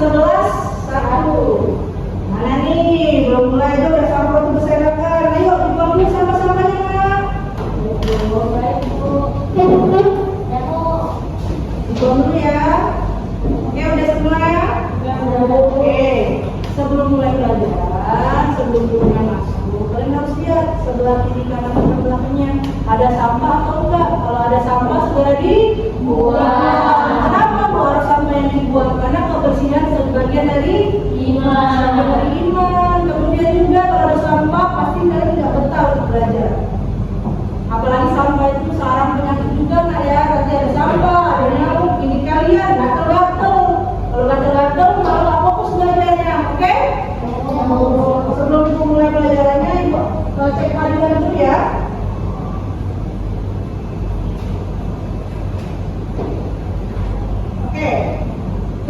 11 1. Mana nih? Belum mulai aja udah sampah tuh berserakan. Ayo dibuang dulu sampah-sampahnya, Nak. Dibuang dulu ya. Oke, udah semua ya? Oke. Sebelum mulai pelajaran, sebelum gurunya masuk, kalian harus lihat sebelah kiri kanan dan belakangnya ada sampah atau enggak. Kalau ada sampah segera dibuang. Kenapa harus sampah yang dibuang? Karena kebersihan sebagian dari iman. Kemudian juga kalau ada sampah pasti kalian tidak betah untuk belajar. Apalagi sampah itu sarang penyakit juga, Nak ya. Nanti ada sampah, ada nyamuk, ini kalian gatel-gatel. Kalau gatel-gatel malah nggak fokus belajarnya, oke? Sebelum ibu mulai pelajarannya, ibu cek panduan dulu ya. Oke,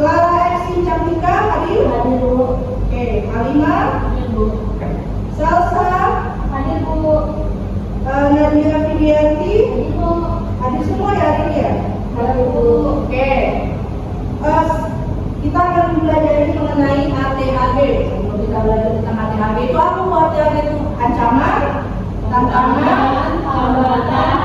Clara Exi Cantika hadir? Hadir Bu. Oke, Halimah? Hadir Bu. Salsa? Hadir Bu. Nadia Fidianti? Hadir Bu. Hadir semua ya hari ini ya? Hadir Bu. Oke. Kita akan belajar ini mengenai ATHB. Sebelum kita belajar tentang ATHB itu apa Bu? ATHB itu ancaman, tantangan, hambatan,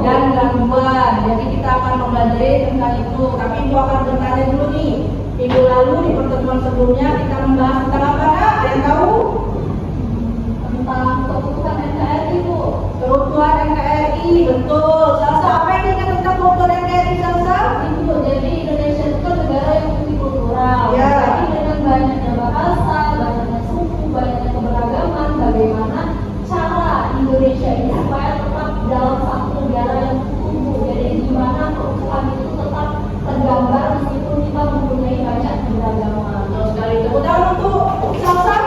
dan gangguan. Jadi kita akan mempelajari tentang itu. Tapi Ibu akan bertanya dulu nih. Minggu lalu di pertemuan sebelumnya kita membahas tentang apa, Nak? Ada yang tahu? Tentang keutuhan NKRI Bu. Keutuhan NKRI, betul. Salsa, apa yang diingat tentang keutuhan NKRI, Salsa? Ibu, jadi Indonesia itu kan negara yang multikultural. Ya. Jadi dengan banyaknya bahasa, banyaknya suku, banyaknya keberagaman, bagaimana cara Indonesia ini supaya tetap dalam satu negara yang tumbuh. Jadi gimana keutuhan itu tetap tergambar meskipun kita mempunyai banyak keberagaman. Betul sekali. Tepuk tangan untuk Salsa.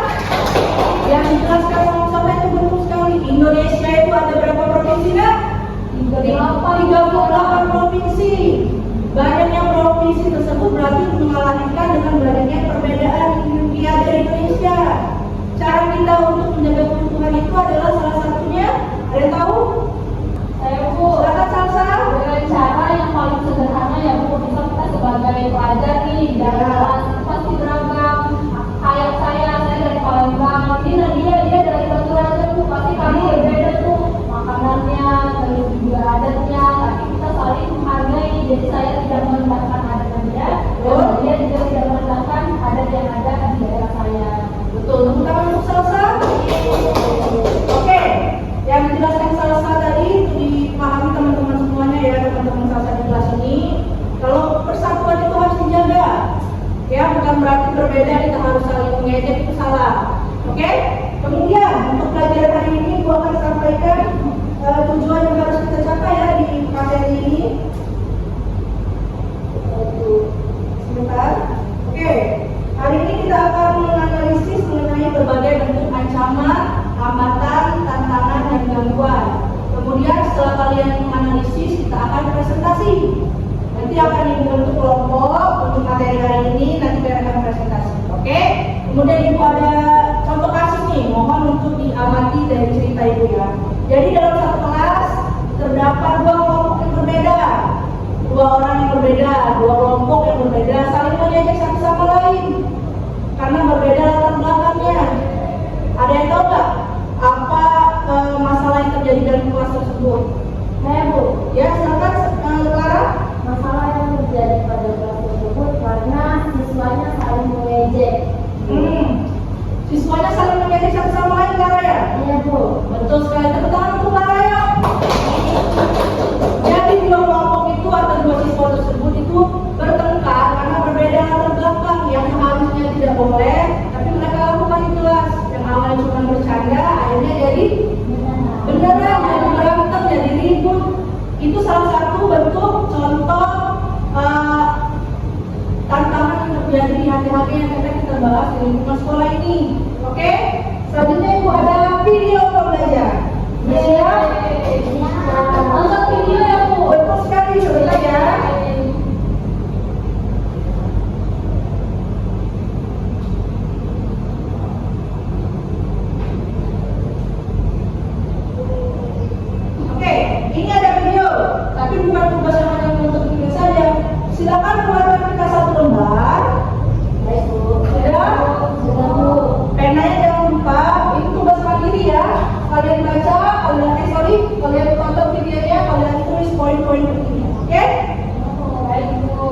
Yang dijelaskan sama Salsa itu betul sekali. Indonesia itu ada berapa provinsi, Nak? 38 provinsi. Banyaknya provinsi tersebut berarti mengalahkan dengan banyaknya perbedaan yang ada di Indonesia. Cara kita untuk menjaga keutuhan itu adalah salah satunya, ada yang tahu? Saya Bu. Silakan Salsa. Dengan cara yang paling sederhana ya Bu, bisa kita sebagai pelajar nih dari kelas pasti beragam. Kayak saya dari Palembang, ini Nadia dia dari Batu Raja Bu, pasti kami berbeda tuh makanannya, terus juga adatnya, tapi kita saling menghargai. Jadi saya tidak merendahkan adatnya dia, dan dia juga tidak merendahkan adat yang ada di daerah saya. Betul, tepuk tangan untuk Salsa. Oke, yang dijelaskan Salsa tadi itu dipahami teman-teman semuanya ya, teman-teman Salsa di kelas ini. Kalau persatuan itu harus dijaga, ya bukan berarti berbeda kita harus saling mengejek, itu salah. Oke, kemudian untuk pelajaran hari ini gua akan sampaikan tujuan yang harus kita capai ya di materi ini. Sebentar. Oke, hari ini kita akan menganalisis mengenai berbagai bentuk ancaman, hambatan, tantangan, dan gangguan. Kemudian setelah kalian menganalisis, kita akan presentasi. Nanti akan dibentuk kelompok untuk materi hari ini, nanti kalian akan presentasi. Oke? Kemudian Ibu ada contoh kasus nih, mohon untuk diamati dari cerita Ibu ya. Jadi dalam satu kelas terdapat dua kelompok yang berbeda. Dua orang yang berbeda, dua kelompok yang berbeda, saling mengejek satu sama lain karena berbeda latar belakangnya. Ada yang tahu nggak apa masalah yang terjadi dalam kelas tersebut? Saya Bu. Ya, silakan Clara. Masalah yang terjadi pada kelas tersebut karena siswanya saling mengejek. Siswanya saling mengejek satu sama lain, Clara ya? Iya Bu. Betul sekali. Tepuk tangan untuk Clara ya. Jadi dua kelompok itu atau dua siswa tersebut itu bertengkar karena berbeda latar belakang yang harusnya tidak boleh, tapi mereka lakukan di kelas. Yang awalnya cuma bercanda, akhirnya jadi beneran, jadi berantem, jadi ribut. Itu salah satu bentuk contoh tantangan yang terjadi di hati-hati yang kita bahas di lingkungan sekolah ini. Oke? Selanjutnya Ibu ada video pembelajaran. Ya. Nonton video ya Bu. Betul sekali, sebentar ya. Oke, ini ada video, tapi bukan tugas yang hanya untuk video saja. Silakan buatkan kita satu lembar. kalian baca, kalian tonton videonya, kalian tulis poin-poin pentingnya. Oke? Baik, Bu.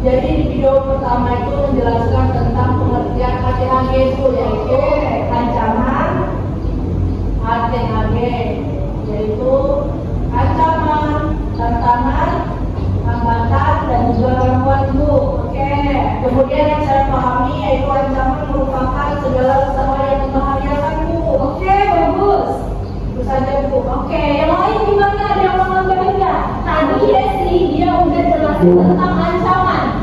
Jadi di video pertama itu menjelaskan tentang pengertian ATHG itu, yaitu ancaman, ATHG, yaitu ancaman, tantangan, hambatan, dan juga gangguan Bu. Oke. Kemudian yang saya pahami yaitu ancaman merupakan segala usaha yang membahayakan Bu. Oke, bagus. Itu saja Bu. Oke, yang lain gimana? Ada yang mau nambahin nggak? Tadi ya sih dia udah jelasin tentang ancaman.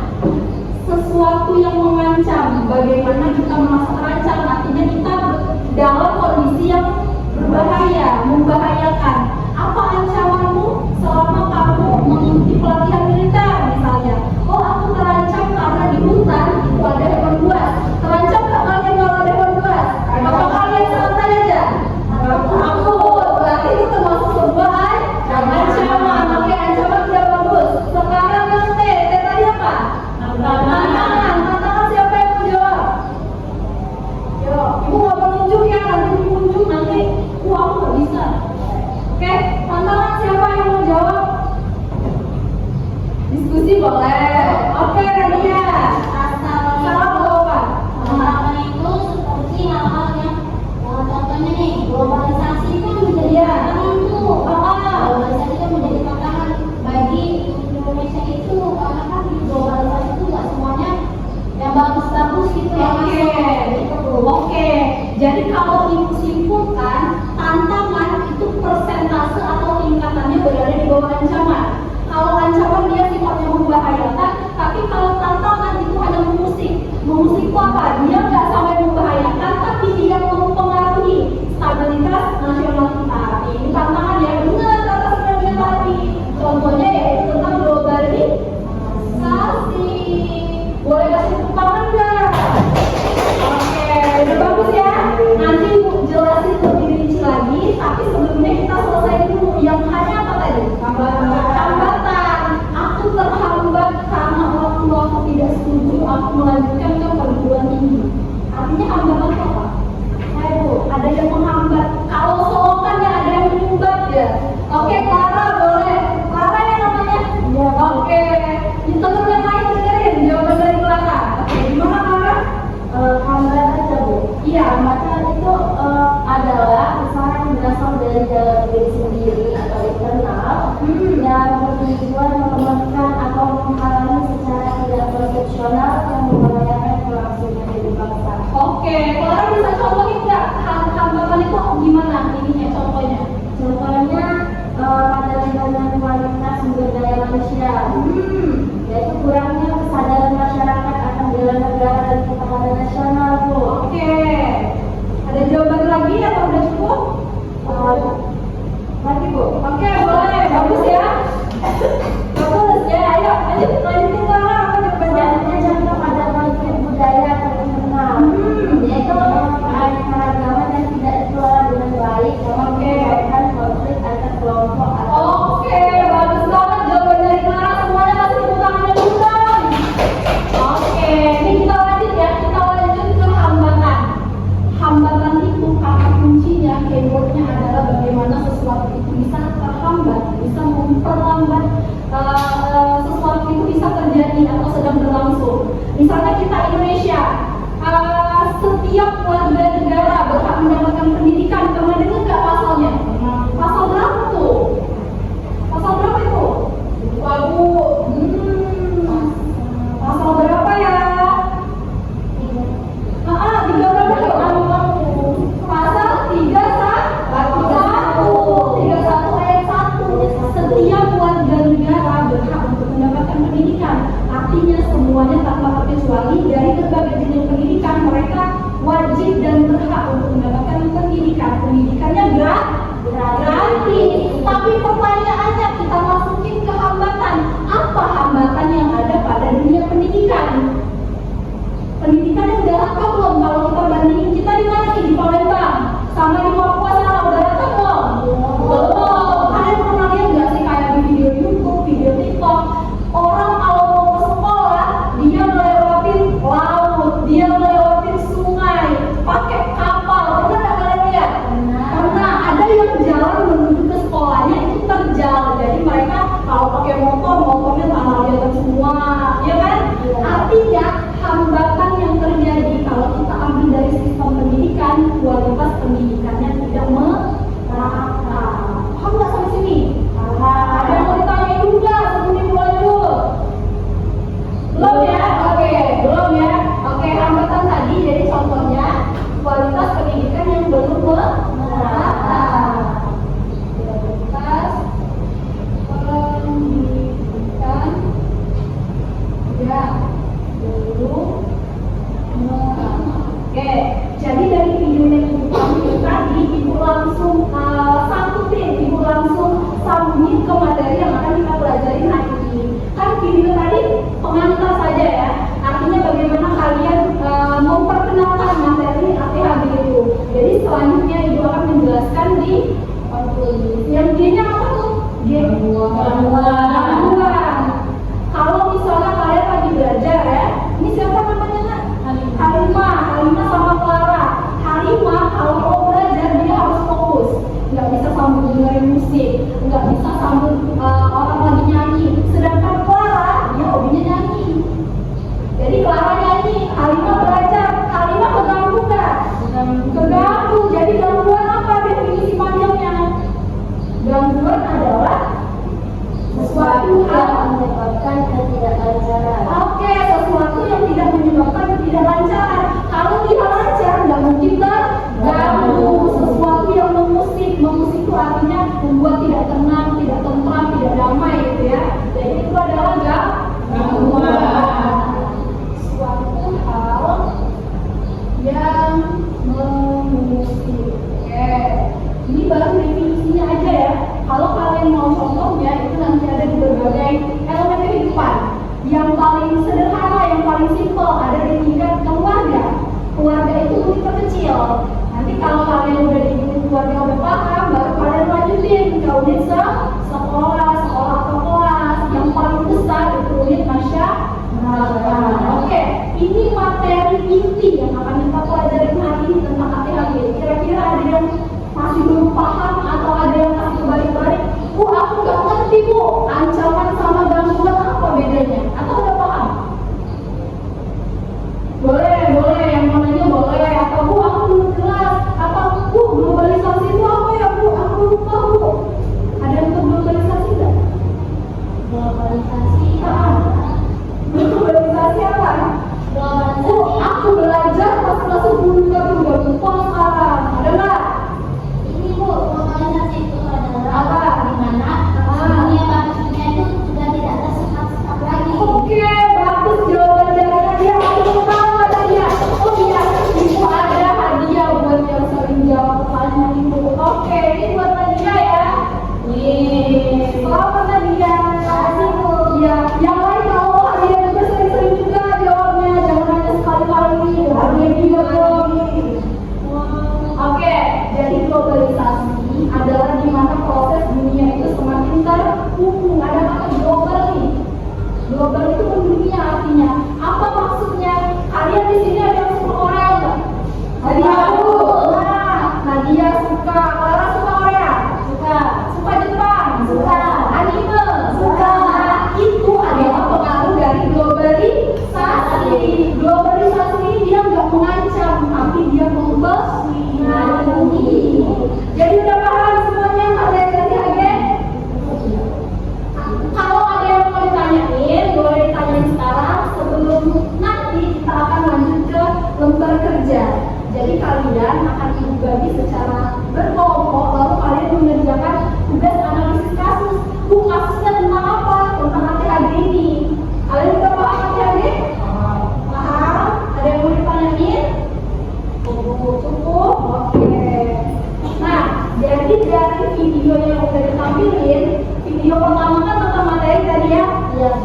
Sesuatu yang mengancam. Bagaimana kita merasa terancam? Artinya kita dalam kondisi yang berbahaya, membahayakan. Apa ancamanmu selama kamu mengikuti pelatihan militer misalnya? Oh, aku terancam karena di hutan itu ada hewan buas. Terancam nggak kalian kalau ada hewan buas? Apa kalian santai aja? Aku berarti itu termasuk sebuah ancaman. Oke, ancaman tidak bagus. Sekarang yang T tadi apa? Tantangan siapa yang menjawab? Yo, ibu nggak menunjuk ya, nanti dimunjuk nanti. Aku nggak bisa. Oke, tantangan siapa yang mau jawab? Diskusi boleh. Oke, Nadia. Salah jawaban. Harapan itu seperti hal-hal yang contohnya nih globalisasi kan menjadi tantangan tuh. Globalisasi kan menjadi tantangan bagi Indonesia itu karena kan di globalisasi itu nggak semuanya yang bagus-bagus gitu ya. Oke. Jadi kalau ibu simpulkan tantangan itu persentase atau tingkatannya berada di bawah ancaman. Kalau ancaman dia sifatnya membahayakan, tapi kalau tantangan itu hanya mengusik. Mengusik itu apa? Dia nggak sampai membahayakan, tapi dia mempengaruhi stabilitas nasional kita. Ini tantangan yang benar kata sebenarnya tadi. Contohnya yaitu tentang globalisasi. Boleh kasih tepuk tangan nggak? Oke, udah bagus ya. Nanti ibu jelasin lebih rinci lagi, tapi sebelumnya kita selesai dulu. Yang hanya apa tadi? Hambatan. Aku terhambat karena orang tua aku tidak setuju aku melanjutkan ke perguruan tinggi. Artinya hambatan itu apa? Ayo, ada yang menghambat. Kalau solokan ya ada yang menyumbat ya. Oke, Clara boleh. Clara ya namanya? Iya. Oke. Di teman yang lain dengerin jawaban dari Clara. Oke, gimana Clara? Hambatan aja Bu. Iya, Hambatan itu adalah usaha yang berasal dari dalam diri sendiri atau internal yang bertujuan mengembangkan atau menghalangi secara tidak profesional yang membahayakan kelangsungan hidup bangsa. Oke, Clara bisa contohin nggak hambatan itu gimana ininya contohnya? Contohnya pada lingkungan kualitas sumber daya manusia, yaitu kurangnya kesadaran masyarakat akan bela negara dan ketahanan nasional Bu. Oke, ada jawaban lagi atau udah cukup? Lagi Bu. Oke, boleh, bagus ya. Bagus ya, ayo lanjutin Clara apa jawabannya? Selanjutnya contoh pada konflik budaya atau internal, yaitu keragaman yang tidak dikelola dengan baik yang menyebabkan konflik antar kelompok atau Oke, bagus banget jawaban dari Clara. Semuanya kasih tepuk tangannya dulu dong. Oke, ini kita lanjut ya. Kita lanjut ke hambatan. Hambatan itu kata kuncinya, keywordnya adalah bagaimana sesuatu itu bisa terhambat, bisa memperlambat sesuatu itu bisa terjadi atau sedang berlangsung. Misalnya kita Indonesia, setiap warga negara berhak mendapatkan pendidikan. Pernah dengar nggak pasalnya? Pasal berapa tuh? Pasal berapa itu? Lupa Bu. Pasal berapa ya? 3 berapa ya? Pasal 31 ayat 1. Setiap warga negara berhak untuk mendapatkan pendidikan. Artinya semuanya tanpa terkecuali dari berbagai jenis pendidikan mereka wajib dan pengantar saja ya. Artinya bagaimana kalian memperkenalkan materi ATHB itu. Jadi selanjutnya Ibu akan menjelaskan di yang G-nya apa tuh? Gangguan. Kalau misalnya kalian lagi belajar ya, ini siapa namanya nak? Halimah sama Clara. Halimah kalau mau belajar dia harus fokus, nggak bisa sambil dengerin musik, nggak bisa sambil orang lagi nyanyi. Sedangkan Clara dia hobinya nyanyi. Jadi Clara nyanyi, Halimah belajar. Halimah keganggu nggak? Keganggu. Jadi gangguan apa definisi panjangnya? Gangguan adalah sesuatu yang menyebabkan ketidaklancaran. Oke, sesuatu yang tidak menyebabkan ketidaklancaran. Kalau tidak lancar, nggak mungkin terganggu. Sesuatu yang memusik itu artinya membuat tidak tenang, tidak tentram, tidak damai gitu ya. Jadi itu adalah gangguan. Suatu hal yang memusik. Oke, ini baru definisinya aja ya. Kalau kalian mau contohnya, itu nanti ada di berbagai elemen kehidupan. Yang paling sederhana, yang paling simpel ada di tingkat keluarga. Keluarga itu lebih kecil. Nanti kalau kalian udah di keluarga udah paham, baru kalian lanjutin ke unit sekolah atau kelas. Yang paling besar itu unit masyarakat. Oke, ini materi inti yang akan kita pelajari hari ini tentang ATHB. Kira-kira ada yang masih belum paham atau ada yang masih kebalik-balik? Bu, aku nggak ngerti bu, ancaman sama gangguan apa bedanya? Atau udah paham? Boleh, yang namanya boleh. Atau bu, aku belum jelas. Atau bu, globalisasi itu apa ya bu? Aku lupa bu. Ada yang tahu globalisasi nggak? Globalisasi Globalisasi apa? Bu, aku belajar pas kelas 10 nggak lupa sekarang. Ada nggak? ini Bu, globalisasi itu adalah Apa? di mana dunia manusia itu sudah tidak tersekat-sekat lagi. Oke, bagus jawaban dari dia. Aku tahu ada dia. Oh iya, ibu ada hadiah buat yang sering jawab pertanyaan ibu. Oke, ini buat Nadia ya. Nih, selamat Nadia. Kasih Bu. Iya, yang lain kalau hadiah juga sering-sering juga jawabnya. Jangan hanya sekali-kali. Hadiah juga dong. Oke, jadi globalisasi adalah di mana proses dunia itu semakin terhubung. Ada kata global nih. Global itu mendunia artinya. Apa maksudnya? Kalian di sini ada yang suka Korea nggak? Nadia Bu. Nah, Nadia suka. Clara suka Korea? Suka. Suka Jepang? Suka. Anime? Suka. Nah, itu adalah pengaruh dari globalisasi. Globalisasi ini dia nggak mengancam, tapi dia mempengaruhi. Jadi udah paham semuanya materi ATHB? Kalau ada yang mau ditanyain, boleh ditanyain sekarang sebelum nanti kita akan lanjut ke lembar kerja. Jadi kalian akan dibagi secara berkelompok, lalu kalian mengerjakan tugas analisis kasus. Bu, kasusnya tentang apa? Tentang ATHB ini. Kalian udah paham ATHB? Paham? Ada yang mau ditanyain? Cukup? Oke. Nah, jadi dari video yang udah ditampilin, video pertama kan tentang materi tadi ya.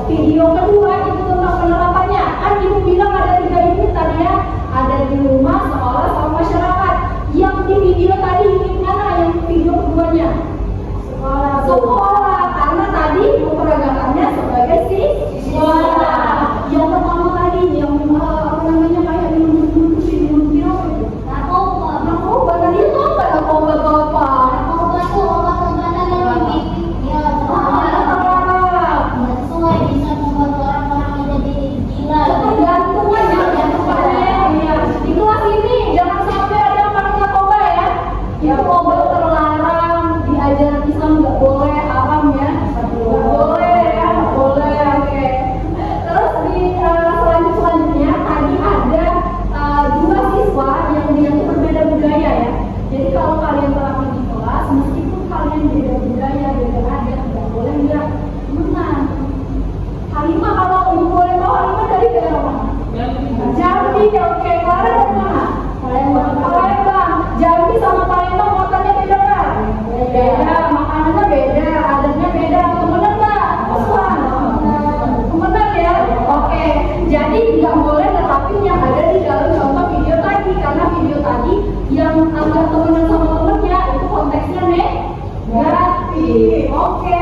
Video kedua itu tentang penerapannya. Kan ibu bilang ada 3 unit tadi ya. Ada di rumah, sekolah, sama masyarakat. Yang di video tadi unit mana yang video keduanya? Sekolah. Karena tadi memperagakannya sebagai siswa. Yang pertama tadi yang apa namanya kayak minum narkoba tadi itu apa narkoba apa? Narkoba itu obat-obatan yang ya sesuai bisa membuat orang-orang menjadi gila. Ketergantungan ya kepadanya. Di kelas ini jangan sampai ada yang pakai narkoba ya. Narkoba terlarang, diajaran Islam nggak boleh, haram Oke,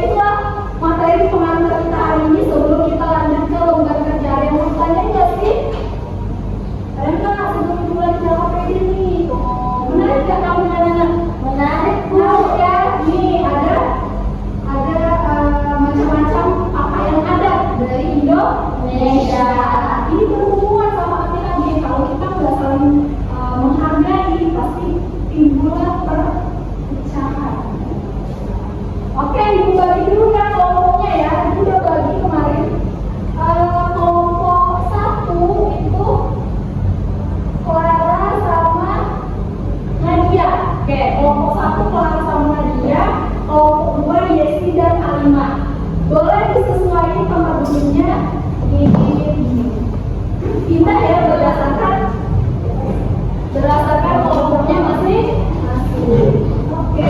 itulah materi pengantar kita hari ini. Sebelum kita lanjut ke lembar kerja, ada yang mau tanya nggak sih? Ada nggak sebelum mulai jawab kayak gini? Menarik nggak kamu nanya? Menarik Bu ya. Nih ada macam-macam pakaian adat dari Indonesia. Ini berhubungan sama laki-laki. Kalau kita nggak saling menghargai, pasti timbullah perpecahan. Oke, ibu bagi dulu ya kelompoknya ya. Ibu udah bagi kemarin. Kelompok 1 itu Clara sama Nadia. Oke, kelompok 1 Clara sama Nadia. Kelompok 2 Yesi dan Alima. Boleh disesuaikan sama gurunya ini. Kita ya berdasarkan kelompoknya masih. Oke.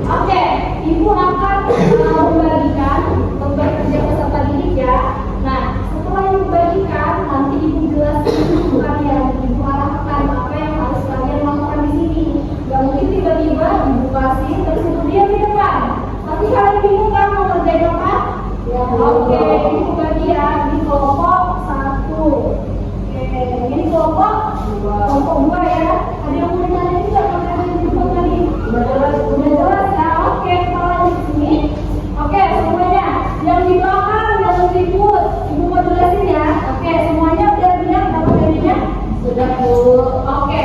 Oke, ibu akan membagikan lembar kerja peserta didik ya. Nah, setelah ibu bagikan, nanti ibu jelasin kalian, ibu arahkan apa yang harus kalian lakukan di sini. Gak mungkin tiba-tiba ibu kasih terus ibu diam di depan. Nanti kalian bingung kan mau kerjain apa? Ya, oke, ibu bagi ya di kelompok 1. Oke, ini kelompok 2 ya. Ada yang mau ditanya juga apa yang disebut tadi? Udah jelas ya. Oke, kita lanjut ke sini. Oke, semuanya yang di belakang jangan ribut. Ibu mau jelasin ya. Oke, semuanya udah lihat dapat jadinya? Sudah Bu. Oke,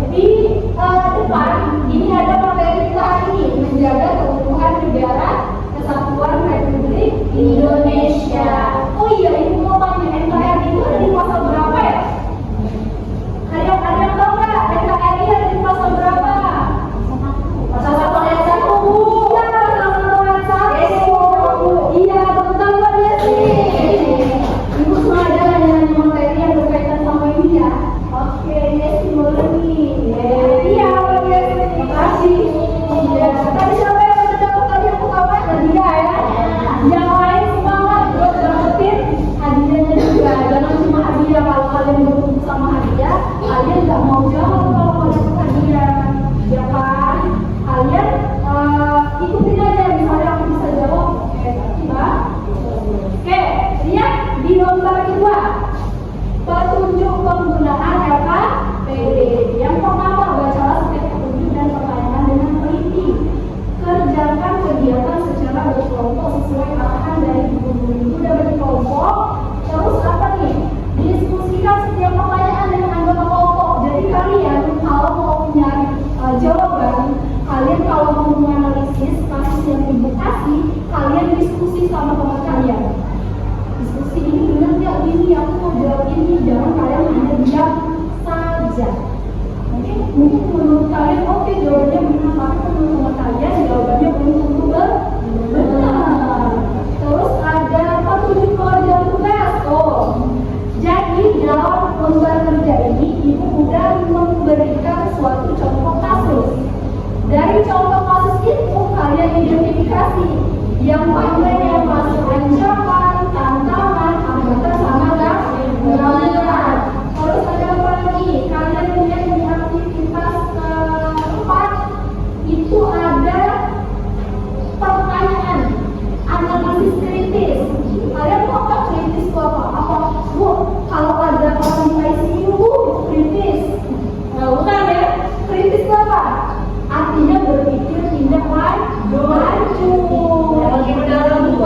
di depan ini ada materi kita hari ini, menjaga keutuhan negara Kesatuan Republik Indonesia. Oh iya, ibu mau tanya, NKRI itu ada di pasal berapa ya? Ada yang tahu nggak? NKRI ada di pasal berapa? Pasal 1 ayat 1 Bu. Iya, pasal 1 ayat 1. Iya, betul Mbak Desi. Ibu sengaja nanya materi yang berkaitan sama ini ya. Oke, Desi boleh nih. Iya, Mbak Desi. Terima kasih. Iya, tadi siapa yang udah dapat tadi aku apa? Nadia ya. Yang lain semangat buat dapetin hadiahnya juga. Jangan cuma hadiah. Kalau kalian berkumpul sama hadiah, kalian nggak mau jawab kalau mau dapat hadiah, ya kan? Kalian ikutin aja. Misalnya aku bisa jawab, oke, tiba. Oke, lihat di lembar kedua. Petunjuk penggunaan LKPD. Yang pertama, bacalah setiap petunjuk dan pertanyaan dengan teliti. Kerjakan kegiatan secara berkelompok sesuai arahan dari guru. Itu udah bagi kelompok. Terus apa nih? Diskusikan setiap pertanyaan dengan anggota kelompok. Jadi kalian kalau mau punya jawaban, kalian kalau mau menganalisis kasus yang ibu kasih, kalian diskusi sama teman kalian. Diskusi ini benar nggak ini? Aku mau jawab ini. Jangan kalian hanya diam saja. Mungkin menurut kalian oke, jawabannya benar, tapi menurut teman kalian jawabannya belum tentu benar. Terus ada petunjuk pekerjaan tugas. Jadi dalam lembar kerja ini ibu udah memberikan suatu contoh kasus. Dari contoh kasus itu kalian identifikasi yang mana yang masuk ancaman, tantangan, hambatan sama gangguan. Terus ada apa lagi? Kalian lihat di aktivitas keempat itu ada pertanyaan analisis kritis. Kalian tahu nggak kritis itu apa? Apa Bu? Kalau ada orang di ICU Bu, kritis. Nah, bukan ya? Kritis itu apa? Artinya berpikir tindak lanjut. Bagi dalam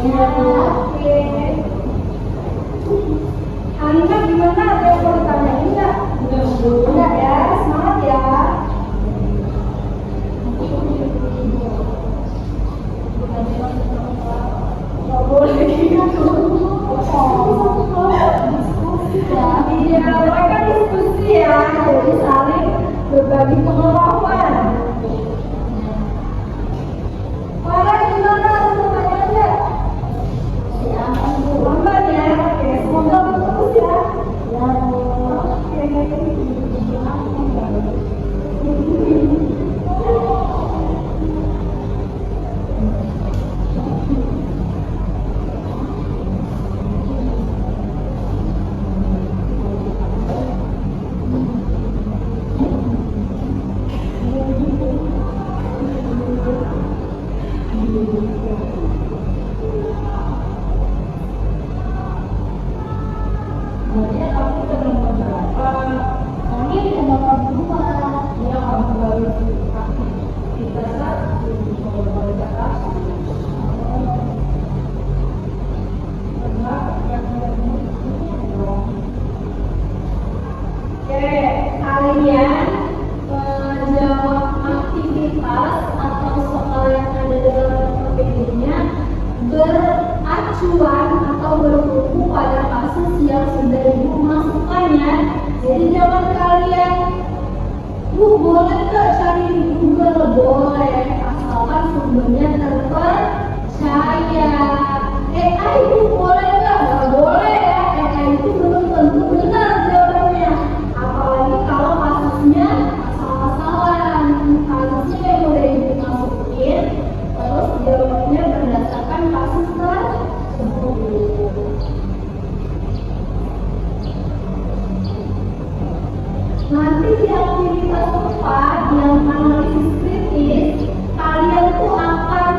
Ya, oke. Alina gimana? Ada yang mau ditanyain nggak? Enggak ya, semangat ya. Nggak boleh gitu. Iya, mereka diskusi ya, jadi saling berbagi pengetahuan. Para gimana? Ada pertanyaan nggak? Lambat ya, oke. Semoga bagus ya. Kalian menjawab aktivitas atau soal yang ada dalam PPT-nya beracuan atau bertumpu pada kasus yang sudah ibu masukkan ya. Jadi jangan kalian boleh nggak cari di Google, boleh asalkan sumbernya terpercaya. AI itu boleh nggak boleh ya. AI itu belum tentu benar jawabannya, apalagi kalau kasusnya salah-salah. Kasusnya yang udah dimasukin terus jawabannya berdasarkan kasus tersebut. Nanti di aktivitas 4 yang analisis kritis, kalian tuh akan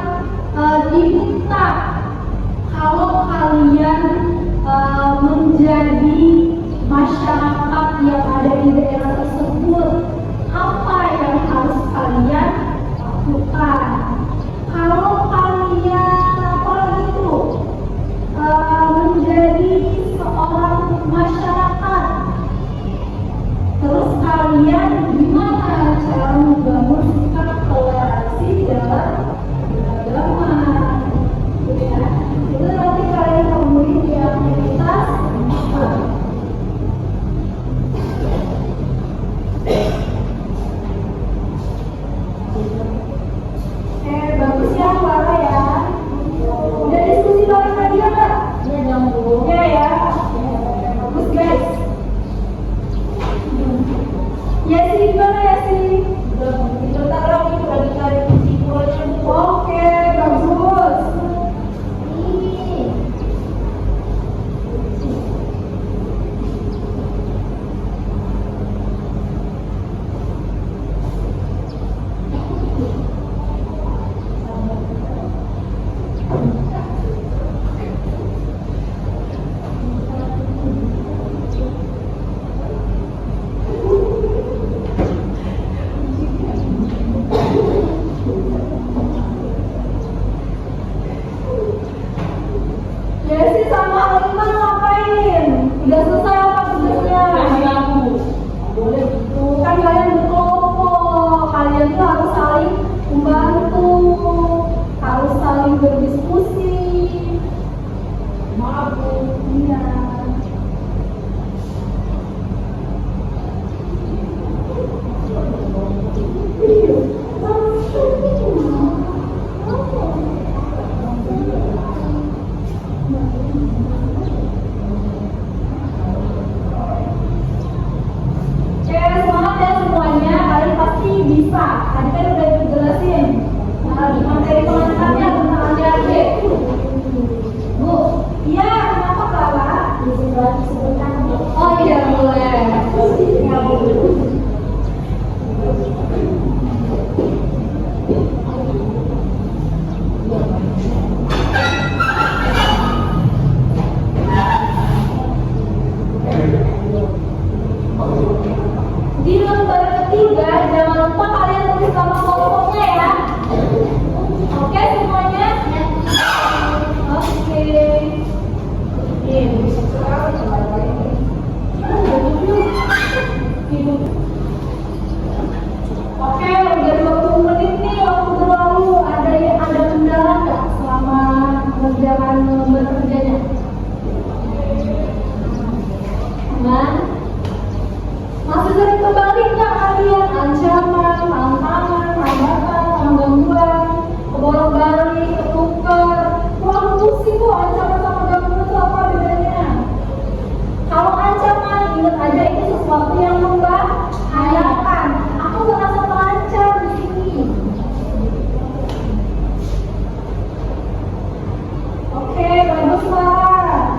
sesuatu yang membahayakan. Aku merasa terancam di sini. Oke, baguslah.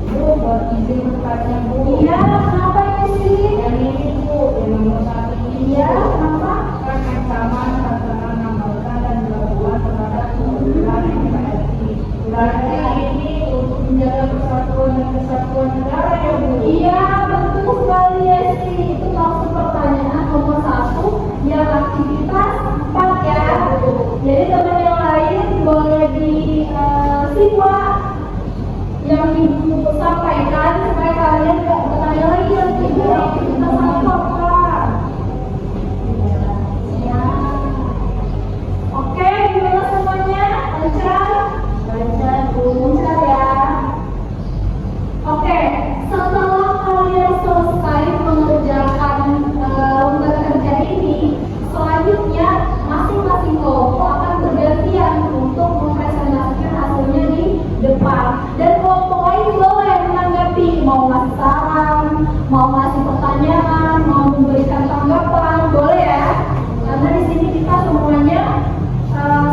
Bu, buat izin bertanya Bu. Iya, kenapa ini sih? Yang ini Bu, yang nomor 1 ini. Iya, kenapa? Kan ancaman tantangan hambatan dan gangguan terhadap kebenaran NKRI. Berarti ini untuk menjaga persatuan dan kesatuan negara ya Bu. Iya, betul sekali ya sih. Itu maksud pertanyaan nomor 1 yang aktivitas 4 ya. Jadi teman yang lain boleh disimak yang ibu sampaikan supaya kalian nggak bertanya lagi nanti Bu, aktivitas apa Kak? Ya. Oke, gimana semuanya? Lancar? Lancar Bu. Lancar ya. Oke, setelah kalian selesai mengerjakan lembar kerja ini, selanjutnya masing-masing kelompok akan bergantian untuk mempresentasikan hasilnya di depan. Dan kelompok lain boleh menanggapi, mau ngasih saran, mau ngasih pertanyaan, mau memberikan tanggapan, boleh ya. Karena di sini kita semuanya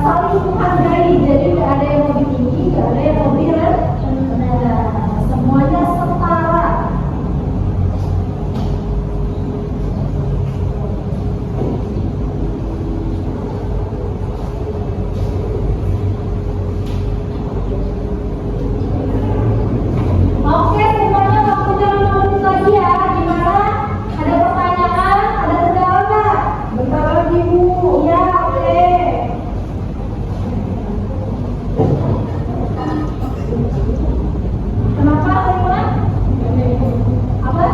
saling menghargai, jadi nggak ada yang lebih tinggi, nggak ada yang lebih rendah. Semuanya setara. Oke, semuanya waktunya 5 menit lagi ya. Gimana? Ada pertanyaan? Ada kendala nggak? Bentar lagi Bu. Iya, oke. Kenapa? Apa?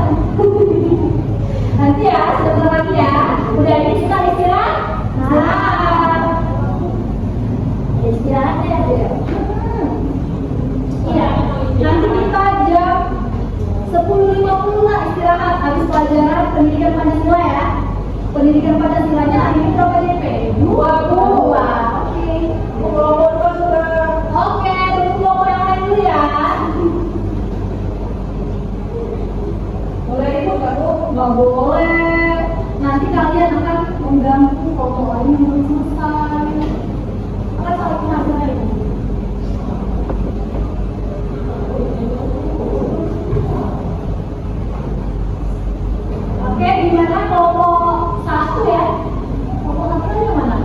Nanti ya, sebentar lagi ya. Udah ini kita istirahat. Nah, istirahat ya. Iya, nanti kita jam 10.50 lah istirahat habis pelajaran pendidikan Pancasila ya. Pendidikan Pancasilanya hari ini berapa DP? 2. Oke. Kelompok sudah. Oke, tunggu kelompok yang lain dulu ya. Boleh ikut nggak Bu? Nggak boleh. Nanti kalian akan mengganggu kelompok lain yang belum selesai. Akan saling menghargai. Oke, gimana kelompok 1 ya? Kelompok 1 yang mana?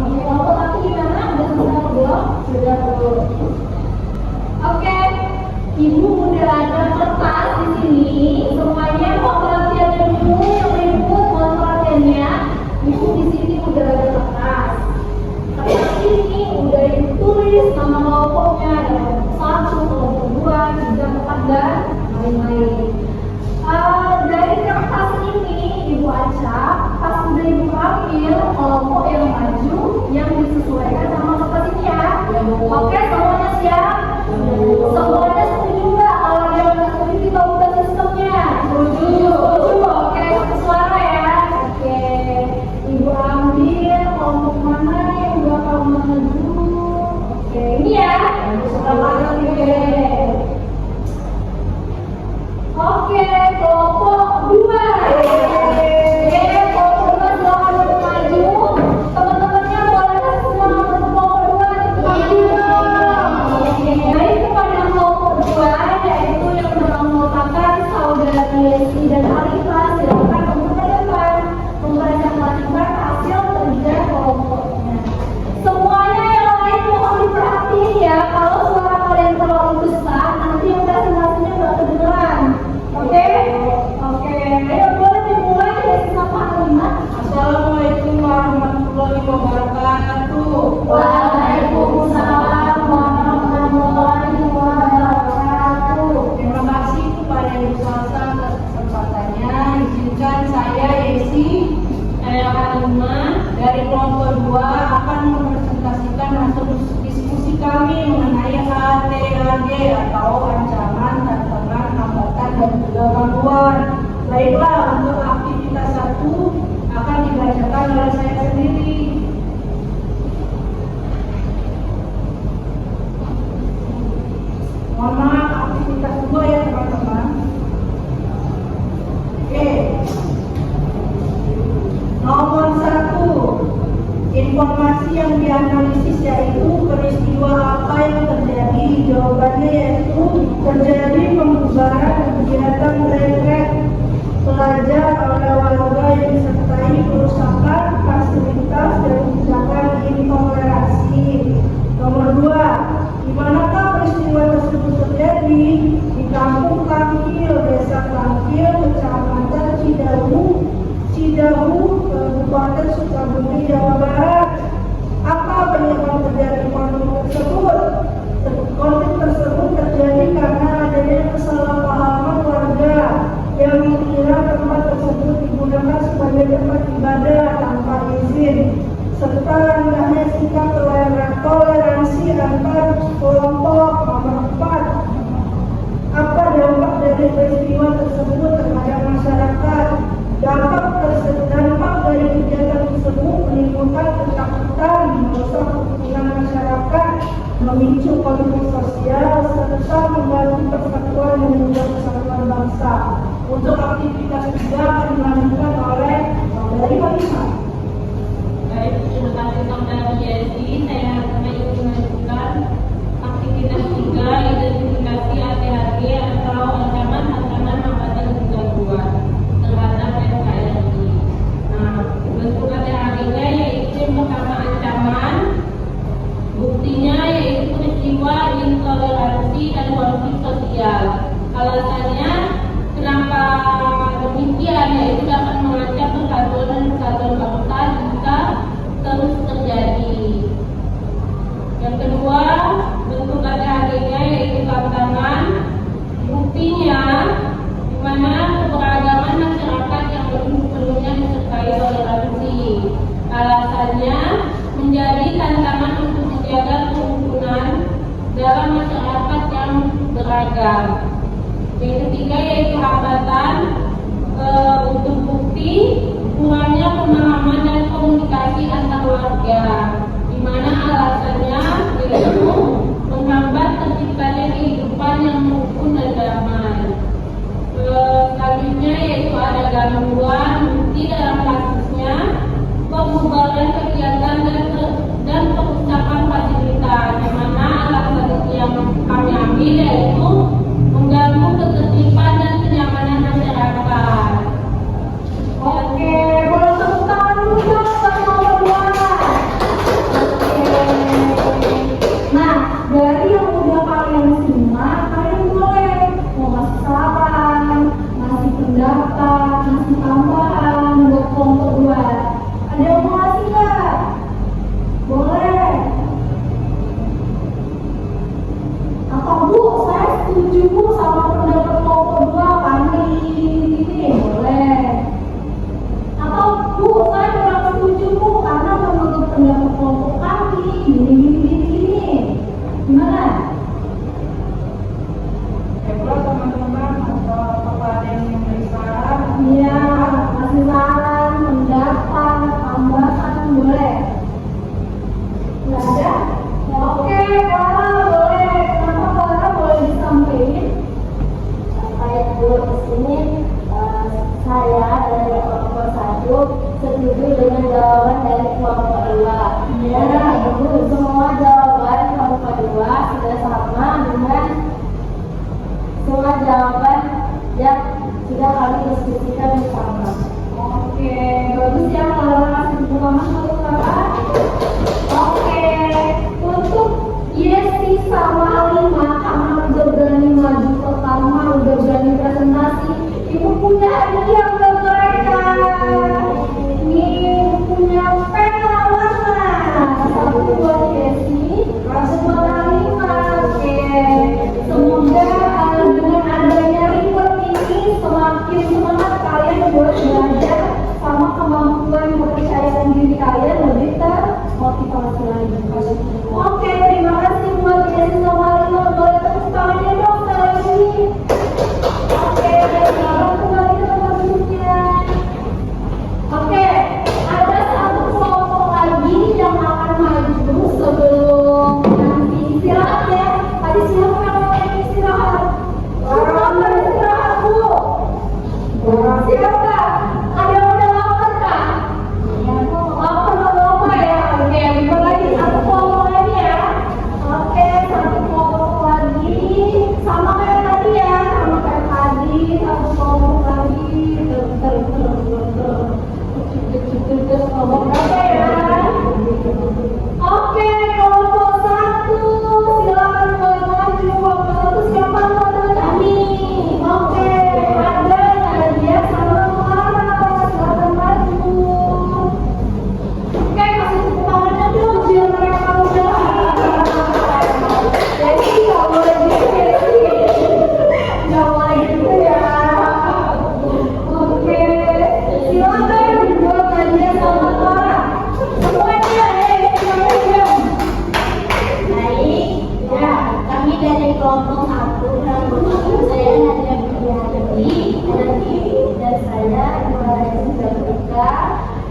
Oke, kelompok 1 gimana? Udah selesai atau belum? Sudah belum. Oke, Ibu udah ada kertas di sini. Semuanya mau perhatiannya dulu, yang ribut mau perhatiannya. Ibu di sini udah ada kertas. Kertas ini udah Ibu tulis nama kelompoknya, ada kelompok 1, kelompok 2, 3, 4 dan lain-lain. Dari kertas ini Ibu acak, pas udah Ibu ambil kelompok yang maju yang disesuaikan sama kertas ini ya. Oke, semuanya siap? Semuanya setuju nggak? Kalau ada yang nggak setuju kita ubah sistemnya. Setuju. Oke, satu suara ya. Oke, Ibu ambil kelompok mana yang bakal maju. Oke, ini ya. Oke, kelompok 2. Oke, kelompok 2 silakan untuk maju. Teman-temannya boleh semua untuk kelompok 2 maju. Baik, kepada kelompok 2 yaitu yang beranggotakan saudara Yesi dan Alisa, silakan untuk ke depan mempresentasikan hasil kerja kelompoknya. Semuanya yang lain mohon diperhatiin ya, kalau suara kalian terlalu besar nanti yang presentasinya nggak kedengeran. Oke? Oke, ayo boleh dimulai dari siapa kalimat? Assalamualaikum warahmatullahi wabarakatuh. Waalaikumsalam warahmatullahi wabarakatuh. Terima kasih kepada Ibu Salsa atas kesempatannya. Izinkan saya Yesi, saya Hanuma dari kelompok 2 akan mempresentasikan hasil diskusi kami mengenai ATAG atau ancaman, tantangan, hambatan, dan juga gangguan. Baiklah, untuk aktivitas 1 akan dibacakan oleh saya sendiri. informasi yang dianalisis yaitu peristiwa apa yang terjadi. Jawabannya yaitu terjadi pembubaran kegiatan retret pelajar oleh warga yang disertai kerusakan fasilitas dan kebijakan intoleransi. Nomor 2, di manakah peristiwa tersebut terjadi? Di Kampung Tangkil, Desa Tangkil, Kecamatan Cidahu, Kabupaten Sukabumi, Jawa Barat. Apa penyebab terjadi konflik tersebut? Konflik tersebut terjadi karena adanya kesalahpahaman warga yang mengira tempat tersebut digunakan sebagai tempat ibadah tanpa izin, serta rendahnya sikap toleransi antar kelompok. Nomor 4, apa dampak dari peristiwa tersebut terhadap masyarakat? Dampak dari kegiatan tersebut menimbulkan ketakutan, merusak kerukunan masyarakat, memicu konflik sosial, serta mengganggu persatuan dan juga kesatuan bangsa. Untuk aktivitas juga akan dilanjutkan oleh dari Fatimah. Baik, terima kasih Saudara Jesi. Saya kembali mengajukan aktivitas 3, identifikasi ATHG atau ancaman hambatan gangguan terhadap NKRI. Nah, bentuk ATHG-nya yaitu yang pertama ancaman, buktinya yaitu peristiwa intoleransi dan konflik sosial. Alasannya kenapa demikian, yaitu dapat mengancam persatuan dan kesatuan bangsa jika terus terjadi. Yang kedua, bentuk ATHG-nya yaitu tantangan, buktinya di mana keberagaman masyarakat yang belum sepenuhnya disertai toleransi. Alasannya menjadi tantangan untuk menjaga kerukunan dalam masyarakat yang beragam. Yang ketiga yaitu hambatan, untuk bukti kurangnya pemahaman dan komunikasi antar warga, di mana alasannya yaitu menghambat terciptanya kehidupan yang rukun dan damai. Selanjutnya yaitu ada gangguan, bukti dalam kasusnya pembubaran kegiatan dan perusakan fasilitas, di mana alasan yang kami ambil yaitu mengganggu ketertiban dan kenyamanan masyarakat. Oke, boleh tepuk tangan dulu dong buat nomor 2. Oke. Nah, dari yang udah kalian simak, kalian boleh mau ngasih saran, ngasih pendapat, ngasih tambahan buat kelompok 2. Ada yang mau ngasih nggak? Boleh. Atau Bu, saya setuju Bu sama pendapat kelompok 2 karena ini boleh. Atau Bu, saya kurang setuju Bu karena menurut pendapat kelompok kami gini. Gimana? Coba teman-teman atau ada yang memberi saran? Iya, kasih saran, pendapat, tambahan boleh. Nggak ada? Ya, oke, Clara boleh. Kenapa Clara boleh disampaikan? Saya dulu di sini, saya dari kelompok 1 setuju dengan jawaban dari kelompok 2. Iya. Semua jawaban kelompok 2 sudah sama dengan semua jawaban yang sudah kami diskusikan bersama. Oke, bagus ya kalau masih tepuk tangan untuk Kakak. Oke, untuk Yesi sama Alima karena udah berani maju pertama, udah berani presentasi, Ibu punya hadiah buat mereka. Nih, punya pena warna. Satu buat Yesi, satu buat Alima. Oke, semoga dengan adanya reward ini semakin semangat kalian buat belajar sama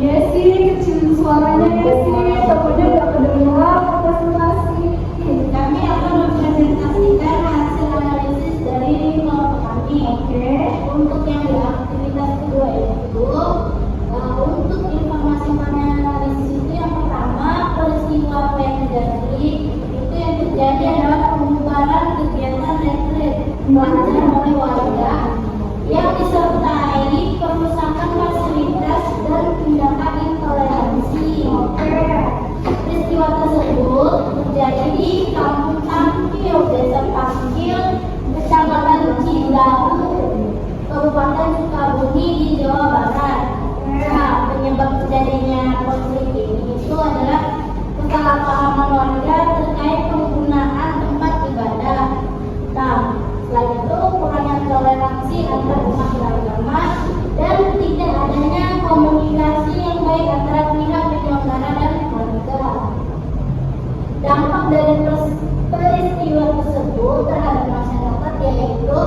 Yesi, kecil suaranya Yesi, takutnya gak kedengeran presentasi. Kami akan mempresentasikan hasil analisis dari kelompok kami. Oke. Untuk yang di aktivitas kedua itu, untuk informasi mengenai analisis itu yang pertama, peristiwa apa yang terjadi. Itu yang terjadi adalah pembubaran kegiatan retret belajar oleh warga yang disertai kerusakan fasilitas dan tindakan intoleransi. Peristiwa tersebut terjadi di Kampung Tangkil, Desa Tangkil, Kecamatan Cidahu, Kabupaten Sukabumi di Jawa Barat. Nah, penyebab terjadinya konflik ini itu adalah kesalahpahaman warga terkait penggunaan tempat ibadah. Nah, selain itu kurangnya toleransi antar umat beragama dan tidak adanya komunikasi yang baik antara pihak penyelenggara dan warga. Dampak dari peristiwa tersebut terhadap masyarakat yaitu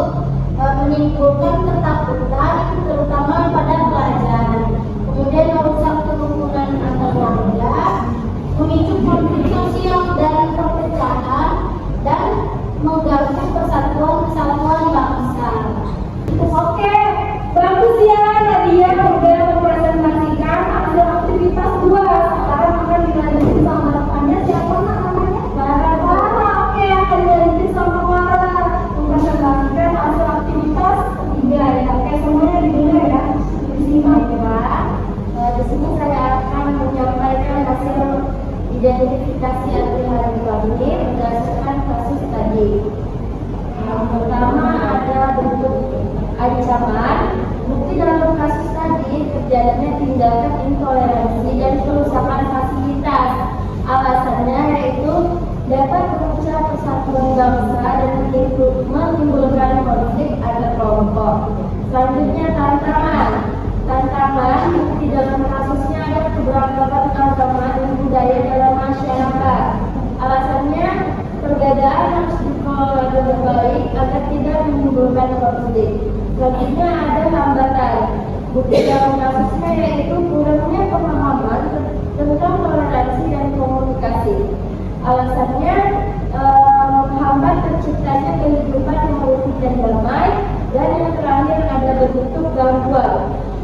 menimbulkan ketakutan terutama pada pelajar, kemudian merusak kerukunan antar warga, memicu konflik sosial dan perpecahan, dan mengganggu persatuan kesatuan bangsa. Oke, bagus ya Nadia udah mempresentasikan hasil aktivitas 2. Sekarang akan dilanjutin sama rekannya siapa namanya? Bara. Oke, akan dilanjutin sama Bara mempresentasikan hasil aktivitas 3 ya. Oke, semuanya didengar ya. Disimak ya. Di sini saya akan menyampaikan hasil identifikasi hari kami berdasarkan kasus tadi. Yang pertama ada bentuk ancaman. Bukti dalam kasus tadi terjadinya tindakan intoleransi dan kerusakan fasilitas. Alasannya yaitu dapat memecah persatuan bangsa dan menimbulkan konflik antar kelompok. Selanjutnya tantangan. Bukti dalam kasusnya ada keberagaman agama dan budaya dalam masyarakat. Alasannya perbedaan harus dikelola dengan baik agar tidak menimbulkan konflik. Selanjutnya ada hambatan. Bukti dalam kasusnya yaitu kurangnya pemahaman tentang toleransi dan komunikasi. Alasannya menghambat terciptanya kehidupan yang rukun dan damai. Dan yang terakhir ada bentuk gangguan.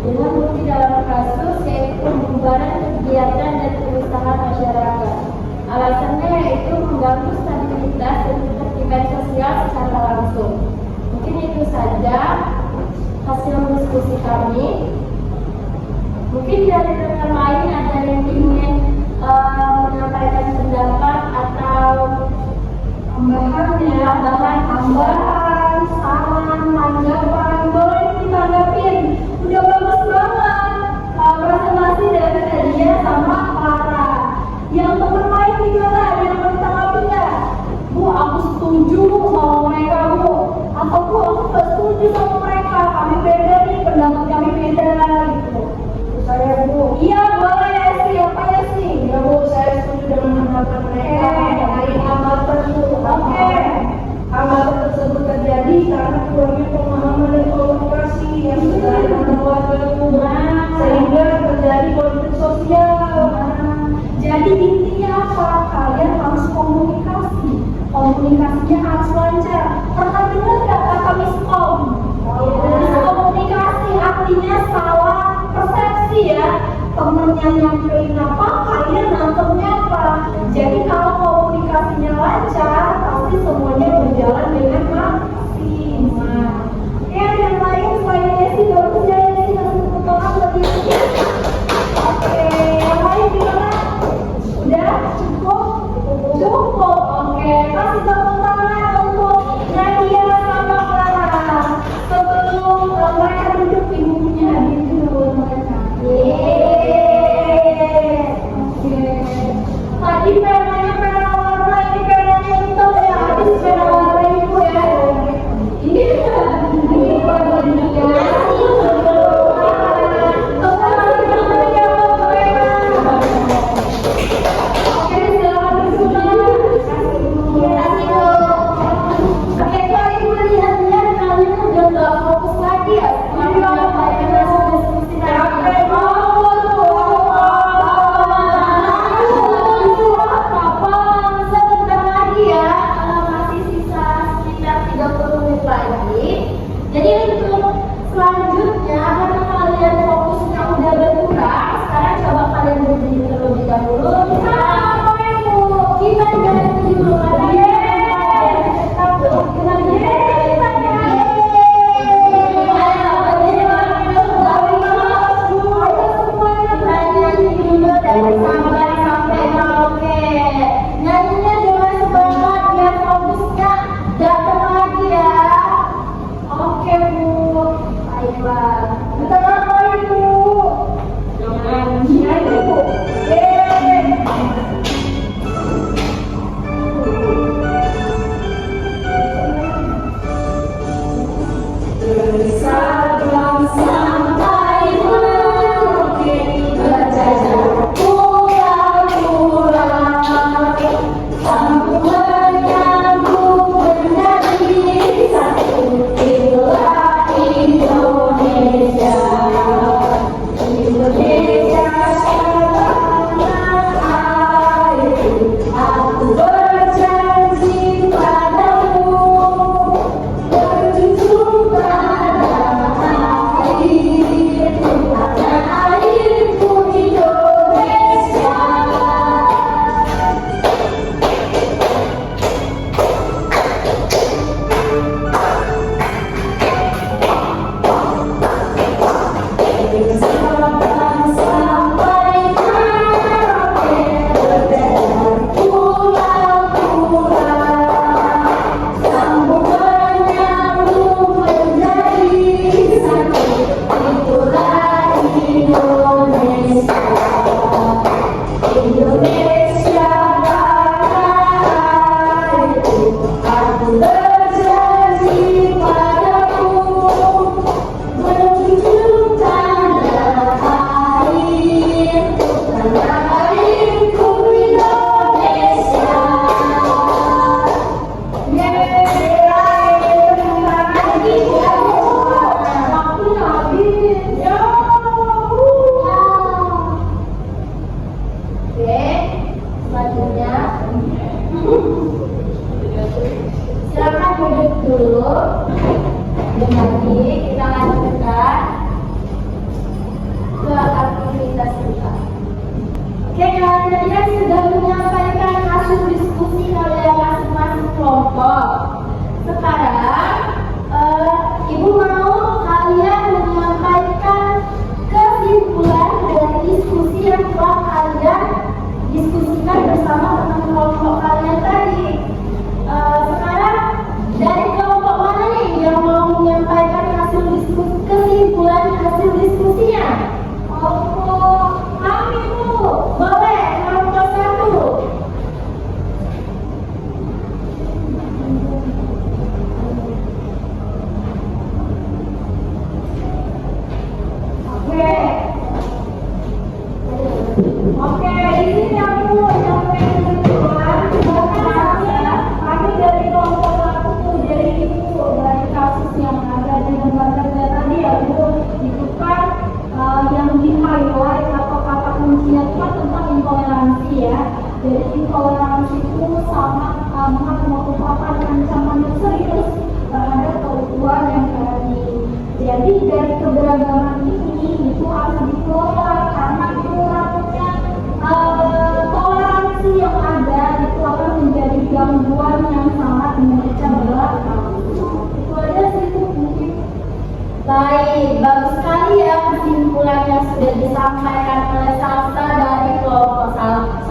Dengan bukti dalam kasus yaitu pembubaran kegiatan dan kerusakan masyarakat. Alasannya yaitu mengganggu stabilitas dan ketertiban sosial secara langsung. Mungkin itu saja hasil diskusi kami. Mungkin dari rekan lain ada yang ingin menyampaikan pendapat atau tambahan, saran, tanggapan, boleh ditanggapin. Udah bagus banget presentasi dari Nadia sama Clara. Yang teman lain gimana? Ada yang mau ditanggapin nggak? Bu, aku setuju sama mereka, Bu. Atau Bu, aku nggak setuju sama mereka. Kami beda nih, pendapat kami beda gitu. Saya Bu. Iya boleh. Siapa ya sih? Ya Bu, saya setuju dengan pendapat mereka. Dari hambatan Bu. Oke. Hambatan tersebut terjadi karena kurangnya pemahaman dan komunikasi yang terjadi antara warga Bu. Sehingga terjadi konflik sosial. Jadi intinya apa? Kalian harus komunikasi. Komunikasinya harus lancar. Pernah dengar nggak kata miskom? Komunikasi artinya salah persepsi ya. Temennya nyampein apa, kalian nangkepnya apa. Jadi kalau komunikasinya lancar, pasti semuanya berjalan dengan maksimal. Ya, yang lain selain Yesi, bagus ya Yesi, kasih tepuk tangan buat Yesi. Oke, yang lain gimana? Udah? Cukup? Cukup, oke. Kasih tepuk tangan untuk Nadia sama Clara. Sebelum mereka duduk, ibunya hadir dulu mereka. Tadi penanya pena warna, ini penanya hitam ya. Habis pena warna ibu ya. sampai Merauke. Nyanyinya dengan semangat biar fokusnya datang lagi ya. Oke Bu. Baiklah. Kita ngapain Bu? Nyanyi Bu. Sebelum sampai Merauke, berjajar pulau-pulau, sambung menyambung menjadi satu, itulah Indonesia. Indonesia tanah airku, aku berjanji padamu, berjunjung pada airku, tanah airku Indonesia. Sampai Merauke, berjajar pulau-pulau, sambung menyambung menjadi satu, itulah Indonesia. Indonesia tanah airku, aku berjanji padamu, berjunjung tanah airku, tanah airku Indonesia. Waktunya habis. Oke, selanjutnya silakan duduk dulu. Dan nanti kita lanjutkan ke aktivitas kita. Oke, kalian sudah menyampaikan hasil diskusi kalian masing-masing kelompok. Sekarang Ibu mau kalian menyampaikan kesimpulan dari diskusi yang telah kalian diskusikan bersama teman kelompok kalian tadi. Sekarang dari kelompok mana nih yang mau menyampaikan hasil diskusi, kesimpulan hasil diskusinya? Kami Bu, boleh kelompok 1. Oke, ini yang Bu yang pengen kesimpulan. Kami dari kelompok 1 dari Ibu dari kasus yang ada di lembaga tadi ya Bu, itu kan yang di highlight atau kata kuncinya itu kan tentang intoleransi ya. Jadi intoleransi itu sangat amat merupakan ancaman yang serius terhadap keutuhan yang tadi. Jadi dari keberagaman ini itu harus dikelola karena itu namanya toleransi yang ada itu akan menjadi gangguan yang sangat memecah belah. Itu aja sih Bu mungkin. Baik, bagus sekali ya kesimpulan yang sudah disampaikan oleh Salsa dari kelompok 1.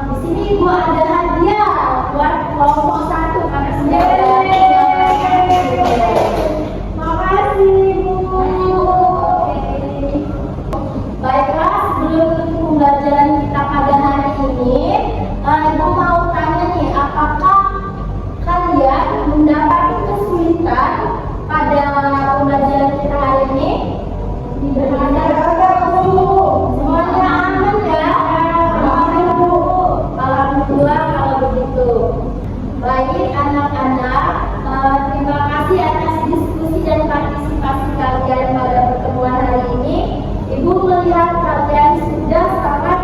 Di sini Ibu ada hadiah buat kelompok 1 karena sudah ada hadiah. Makasih Ibu. Baiklah, sebelum pembelajaran kita pada hari ini, Ibu mau tanya nih, apakah kalian mendapati kesulitan pada pembelajaran kita hari ini? Semuanya aman ya? Aman Bu. Alhamdulillah kalau begitu. Baik anak-anak, terima kasih atas diskusi dan partisipasi kalian pada pertemuan hari ini. Ibu melihat kalian sudah sangat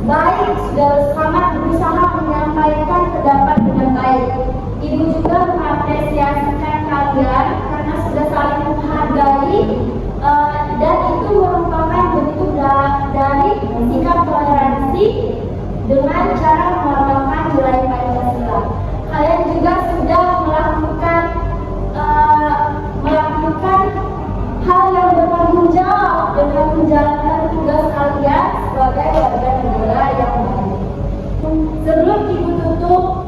baik, sudah sangat berusaha menyampaikan pendapat dengan baik. Ibu juga mengapresiasikan kalian karena sudah saling menghargai dan itu merupakan bentuk dari sikap toleransi dengan cara mengamalkan nilai Pancasila. Kalian juga sudah melakukan hal yang bertanggung jawab dengan menjalankan tugas kalian sebagai untuk